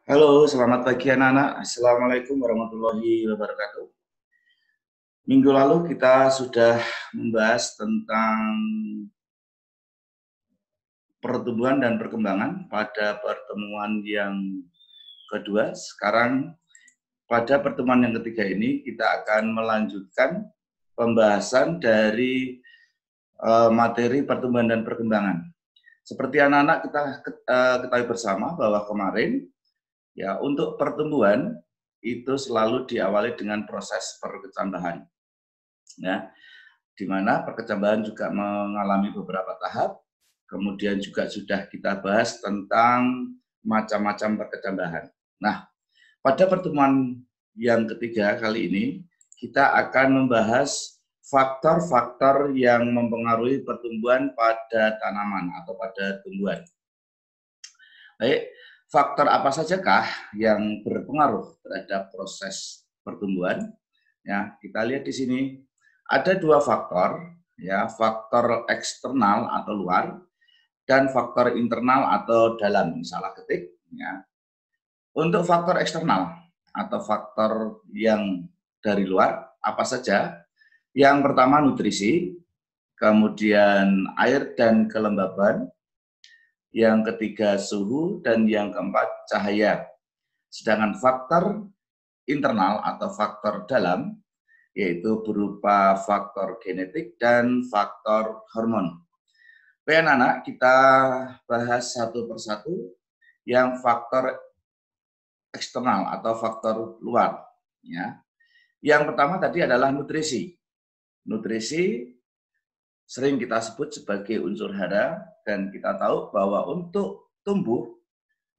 Halo, selamat pagi anak-anak. Assalamualaikum warahmatullahi wabarakatuh. Minggu lalu kita sudah membahas tentang pertumbuhan dan perkembangan pada pertemuan yang kedua. Sekarang pada pertemuan yang ketiga ini kita akan melanjutkan pembahasan dari materi pertumbuhan dan perkembangan. Seperti anak-anak kita ketahui bersama bahwa kemarin ya untuk pertumbuhan itu selalu diawali dengan proses perkecambahan. Ya, di mana perkecambahan juga mengalami beberapa tahap. Kemudian juga sudah kita bahas tentang macam-macam perkecambahan. Nah, pada pertemuan yang ketiga kali ini, kita akan membahas faktor-faktor yang mempengaruhi pertumbuhan pada tanaman atau pada tumbuhan. Baik, faktor apa sajakah yang berpengaruh terhadap proses pertumbuhan? Ya, kita lihat di sini ada dua faktor, ya, faktor eksternal atau luar dan faktor internal atau dalam, salah ketik. Ya. Untuk faktor eksternal atau faktor yang dari luar, apa saja? Yang pertama nutrisi, kemudian air dan kelembaban, yang ketiga suhu, dan yang keempat cahaya. Sedangkan faktor internal atau faktor dalam yaitu berupa faktor genetik dan faktor hormon. Oke anak-anak, kita bahas satu persatu yang faktor eksternal atau faktor luar. Ya. Yang pertama tadi adalah nutrisi. Nutrisi sering kita sebut sebagai unsur hara dan kita tahu bahwa untuk tumbuh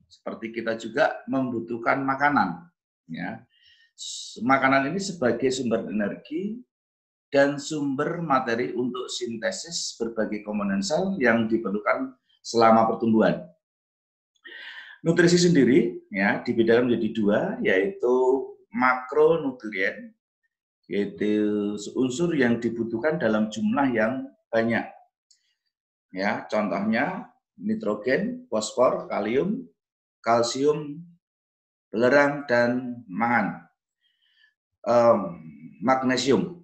seperti kita juga membutuhkan makanan. Ya. Makanan ini sebagai sumber energi dan sumber materi untuk sintesis berbagai komponen sel yang diperlukan selama pertumbuhan. Nutrisi sendiri ya dibedakan menjadi dua, yaitu makronutrien, yaitu unsur yang dibutuhkan dalam jumlah yang banyak. Ya, contohnya nitrogen, fosfor, kalium, kalsium, belerang, dan mangan. Magnesium.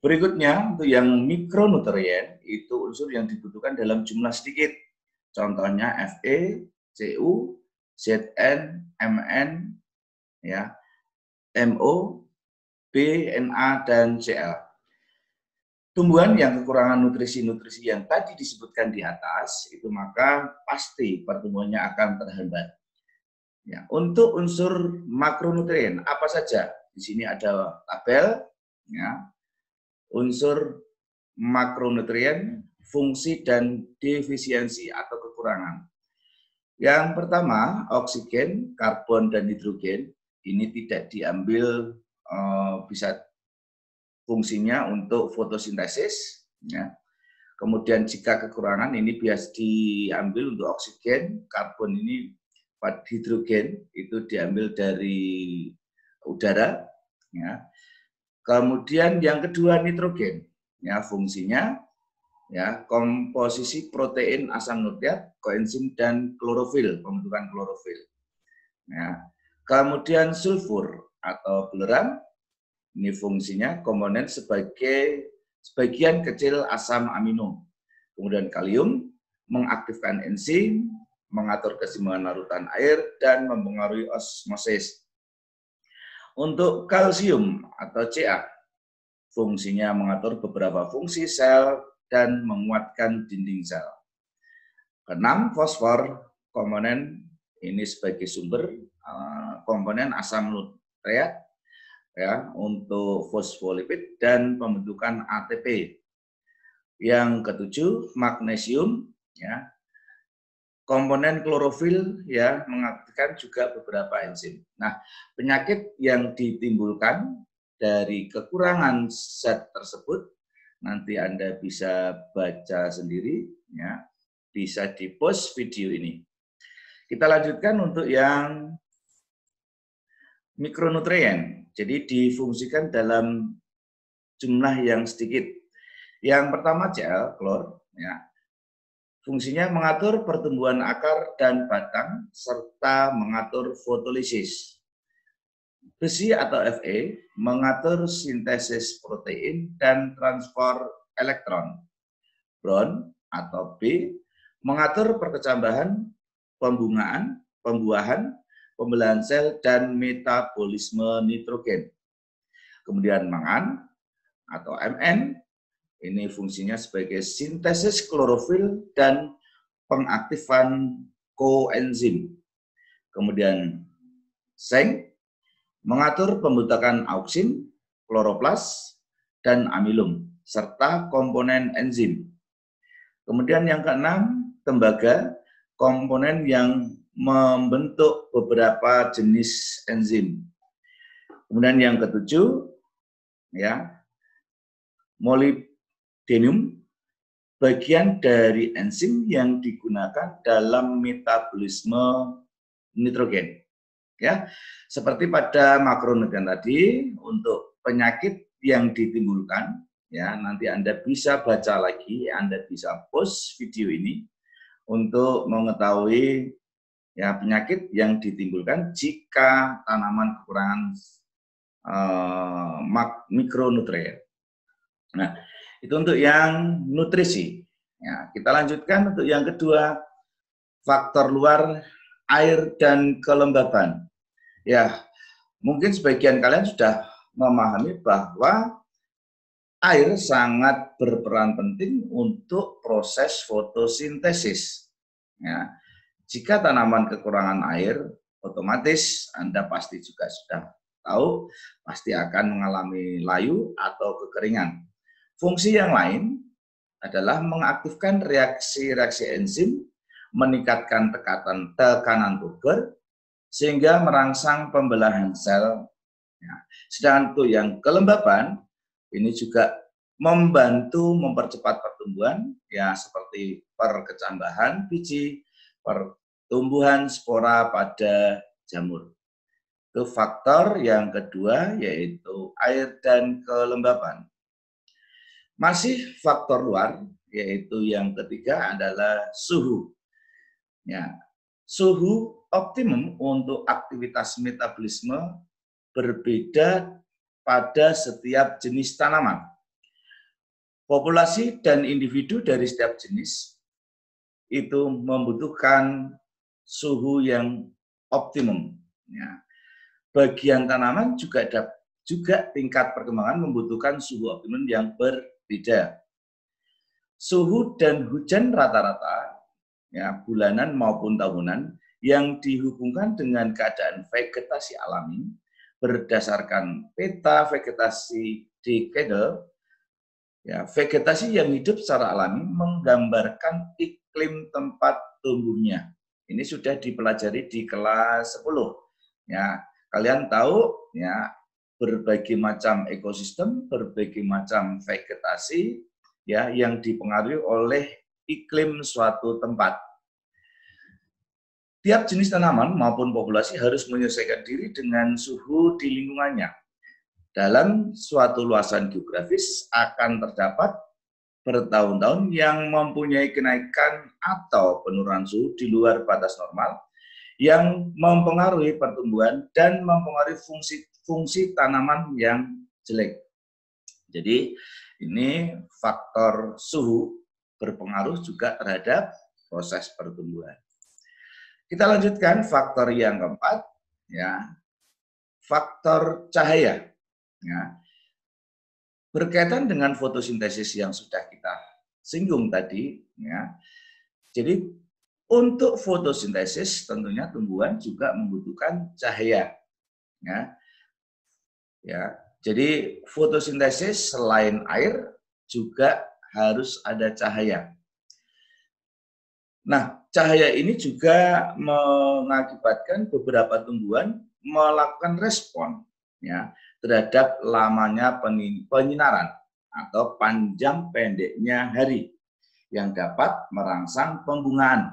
Berikutnya, untuk yang mikronutrien, itu unsur yang dibutuhkan dalam jumlah sedikit. Contohnya Fe, Cu, Zn, Mn, ya, Mo, B, Na, dan Cl. Tumbuhan yang kekurangan nutrisi-nutrisi yang tadi disebutkan di atas, itu maka pasti pertumbuhannya akan terhambat. Ya, untuk unsur makronutrien, apa saja? Di sini ada tabel, ya, unsur makronutrien, fungsi dan defisiensi atau kekurangan. Yang pertama, oksigen, karbon, dan hidrogen ini tidak diambil, bisa fungsinya untuk fotosintesis. Ya. Kemudian jika kekurangan ini biasa diambil untuk oksigen, karbon ini, hidrogen itu diambil dari udara. Ya. Kemudian yang kedua nitrogen, ya fungsinya ya komposisi protein asam nukleat, koenzim dan klorofil, pembentukan klorofil. Ya. Kemudian sulfur atau belerang, ini fungsinya komponen sebagai sebagian kecil asam amino. Kemudian kalium mengaktifkan enzim, mengatur keseimbangan larutan air dan mempengaruhi osmosis. Untuk kalsium atau Ca, fungsinya mengatur beberapa fungsi sel dan menguatkan dinding sel. Keenam, fosfor, komponen ini sebagai sumber komponen asam nukleat ya untuk fosfolipid dan pembentukan ATP. Yang ketujuh, magnesium ya. Komponen klorofil ya mengaktifkan juga beberapa enzim. Nah, penyakit yang ditimbulkan dari kekurangan zat tersebut nanti Anda bisa baca sendiri ya, bisa di post video ini. Kita lanjutkan untuk yang mikronutrien. Jadi difungsikan dalam jumlah yang sedikit. Yang pertama Cl, klor ya. Fungsinya mengatur pertumbuhan akar dan batang serta mengatur fotolisis. Besi atau Fe mengatur sintesis protein dan transport elektron. Bron atau B mengatur perkecambahan, pembuahan, pembelahan sel, dan metabolisme nitrogen. Kemudian mangan atau Mn, ini fungsinya sebagai sintesis klorofil dan pengaktifan koenzim. Kemudian Seng mengatur pembutakan auksin, kloroplas, dan amilum, serta komponen enzim. Kemudian yang keenam, tembaga, komponen yang membentuk beberapa jenis enzim. Kemudian yang ketujuh, ya, molybdenum, bagian dari enzim yang digunakan dalam metabolisme nitrogen. Ya, seperti pada makronutrien tadi, untuk penyakit yang ditimbulkan, ya, nanti Anda bisa baca lagi, Anda bisa post video ini untuk mengetahui ya penyakit yang ditimbulkan jika tanaman kekurangan mikronutrien. Nah, itu untuk yang nutrisi. Ya, kita lanjutkan untuk yang kedua, faktor luar, air dan kelembaban. Ya, mungkin sebagian kalian sudah memahami bahwa air sangat berperan penting untuk proses fotosintesis. Ya, jika tanaman kekurangan air, otomatis Anda pasti juga sudah tahu, pasti akan mengalami layu atau kekeringan. Fungsi yang lain adalah mengaktifkan reaksi-reaksi enzim, meningkatkan tekanan Turger, sehingga merangsang pembelahan sel. Ya. Sedangkan untuk yang kelembaban, ini juga membantu mempercepat pertumbuhan, ya seperti perkecambahan biji, pertumbuhan spora pada jamur. Itu faktor yang kedua, yaitu air dan kelembaban. Masih faktor luar, yaitu yang ketiga adalah suhu. Ya, suhu optimum untuk aktivitas metabolisme berbeda pada setiap jenis tanaman. Populasi dan individu dari setiap jenis itu membutuhkan suhu yang optimum. Ya. Bagian tanaman juga tingkat perkembangan membutuhkan suhu optimum yang berbeda. Suhu dan hujan rata-rata, ya, bulanan maupun tahunan, yang dihubungkan dengan keadaan vegetasi alami berdasarkan peta vegetasi dekade, ya, vegetasi yang hidup secara alami menggambarkan iklim tempat tumbuhnya. Ini sudah dipelajari di kelas 10. Ya, kalian tahu ya berbagai macam ekosistem, berbagai macam vegetasi ya yang dipengaruhi oleh iklim suatu tempat. Tiap jenis tanaman maupun populasi harus menyesuaikan diri dengan suhu di lingkungannya. Dalam suatu luasan geografis akan terdapat bertahun-tahun yang mempunyai kenaikan atau penurunan suhu di luar batas normal yang mempengaruhi pertumbuhan dan mempengaruhi fungsi tanaman yang jelek. Jadi ini faktor suhu berpengaruh juga terhadap proses pertumbuhan. Kita lanjutkan faktor yang keempat, ya, faktor cahaya. Ya. Berkaitan dengan fotosintesis yang sudah kita singgung tadi, ya. Jadi untuk fotosintesis tentunya tumbuhan juga membutuhkan cahaya. Ya. Ya. Jadi fotosintesis selain air juga harus ada cahaya. Nah, cahaya ini juga mengakibatkan beberapa tumbuhan melakukan respon ya terhadap lamanya penyinaran atau panjang pendeknya hari yang dapat merangsang pembungaan.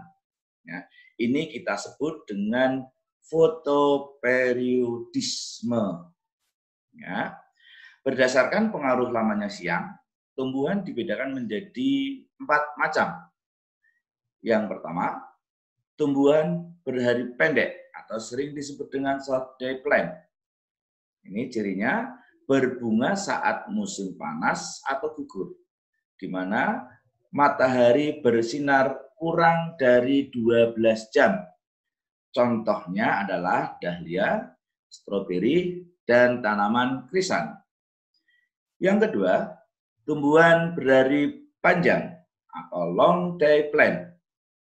Ya, ini kita sebut dengan fotoperiodisme. Ya, berdasarkan pengaruh lamanya siang, tumbuhan dibedakan menjadi 4 macam. Yang pertama, tumbuhan berhari pendek atau sering disebut dengan short day plant. Ini cirinya berbunga saat musim panas atau gugur, di mana matahari bersinar kurang dari 12 jam. Contohnya adalah dahlia, stroberi, dan tanaman krisan. Yang kedua, tumbuhan berhari panjang atau long day plant.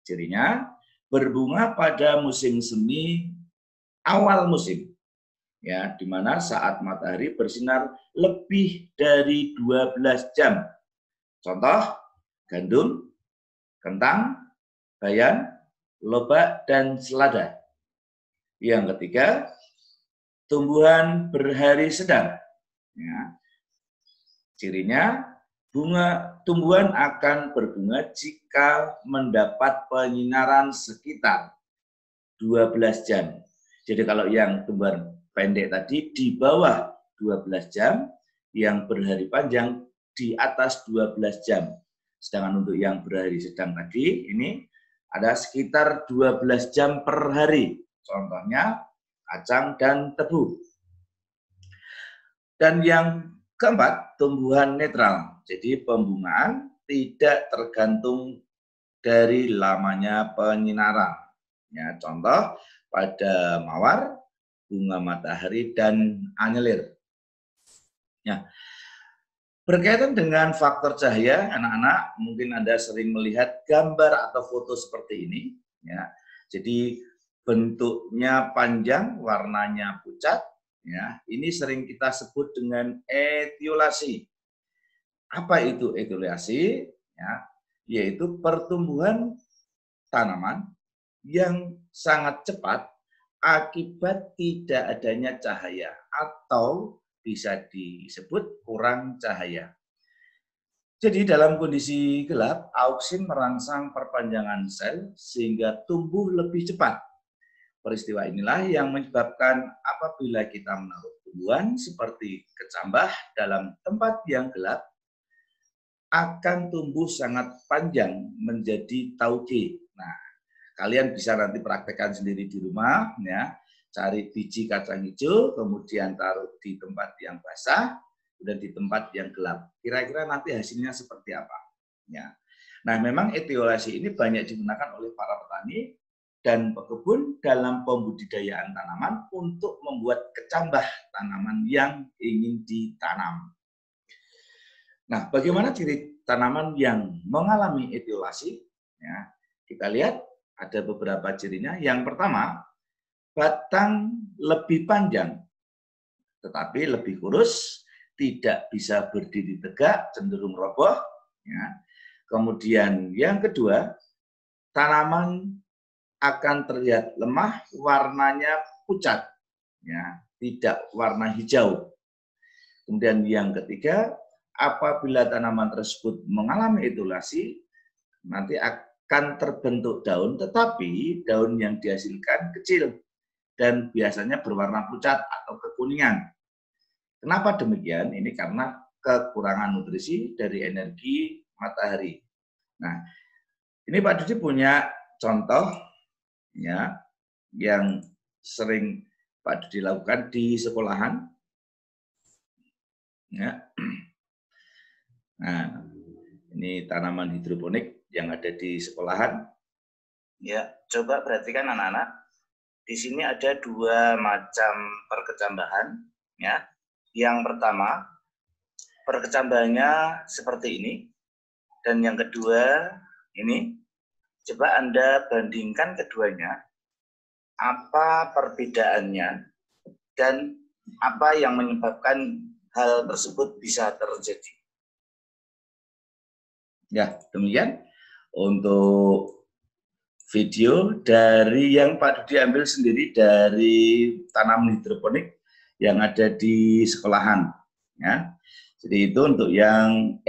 Cirinya berbunga pada musim semi awal musim, ya, di mana saat matahari bersinar lebih dari 12 jam. Contoh, gandum, kentang, bayan, lobak, dan selada. Yang ketiga, tumbuhan berhari sedang. Ya. Cirinya, tumbuhan akan berbunga jika mendapat penyinaran sekitar 12 jam. Jadi kalau yang tumbuhan pendek tadi di bawah 12 jam, yang berhari panjang di atas 12 jam. Sedangkan untuk yang berhari sedang tadi, ini ada sekitar 12 jam per hari. Contohnya kacang dan tebu. Dan yang keempat, tumbuhan netral. Jadi pembungaan tidak tergantung dari lamanya penyinaran. Ya, contoh pada mawar, bunga matahari, dan anyelir. Ya. Berkaitan dengan faktor cahaya, anak-anak mungkin Anda sering melihat gambar atau foto seperti ini. Ya. Jadi bentuknya panjang, warnanya pucat. Ya. Ini sering kita sebut dengan etiolasi. Apa itu etiolasi? Ya, yaitu pertumbuhan tanaman yang sangat cepat akibat tidak adanya cahaya atau bisa disebut kurang cahaya. Jadi dalam kondisi gelap, auksin merangsang perpanjangan sel sehingga tumbuh lebih cepat. Peristiwa inilah yang menyebabkan apabila kita menaruh tumbuhan seperti kecambah dalam tempat yang gelap, akan tumbuh sangat panjang menjadi tauge. Nah, kalian bisa nanti praktekkan sendiri di rumah, ya. Cari biji kacang hijau, kemudian taruh di tempat yang basah, dan di tempat yang gelap. Kira-kira nanti hasilnya seperti apa? Ya. Nah, memang etiolasi ini banyak digunakan oleh para petani dan pekebun dalam pembudidayaan tanaman untuk membuat kecambah tanaman yang ingin ditanam. Nah, bagaimana ciri tanaman yang mengalami etiolasi? Ya, kita lihat ada beberapa cirinya. Yang pertama, batang lebih panjang, tetapi lebih kurus, tidak bisa berdiri tegak, cenderung roboh. Ya. Kemudian yang kedua, tanaman akan terlihat lemah, warnanya pucat, ya, tidak warna hijau. Kemudian yang ketiga, apabila tanaman tersebut mengalami etiolasi, nanti akan terbentuk daun, tetapi daun yang dihasilkan kecil dan biasanya berwarna pucat atau kekuningan. Kenapa demikian? Ini karena kekurangan nutrisi dari energi matahari. Nah, ini Pak Dudi punya contoh, ya, yang sering Pak Dudi lakukan di sekolahan. Ya. Nah, ini tanaman hidroponik yang ada di sekolahan. Ya, coba perhatikan anak-anak. Di sini ada dua macam perkecambahan, ya. Yang pertama, perkecambahannya seperti ini, dan yang kedua ini. Coba Anda bandingkan keduanya, apa perbedaannya dan apa yang menyebabkan hal tersebut bisa terjadi. Ya, demikian untuk video dari yang Pak Dudi ambil sendiri dari tanaman hidroponik yang ada di sekolahan. Ya. Jadi itu untuk yang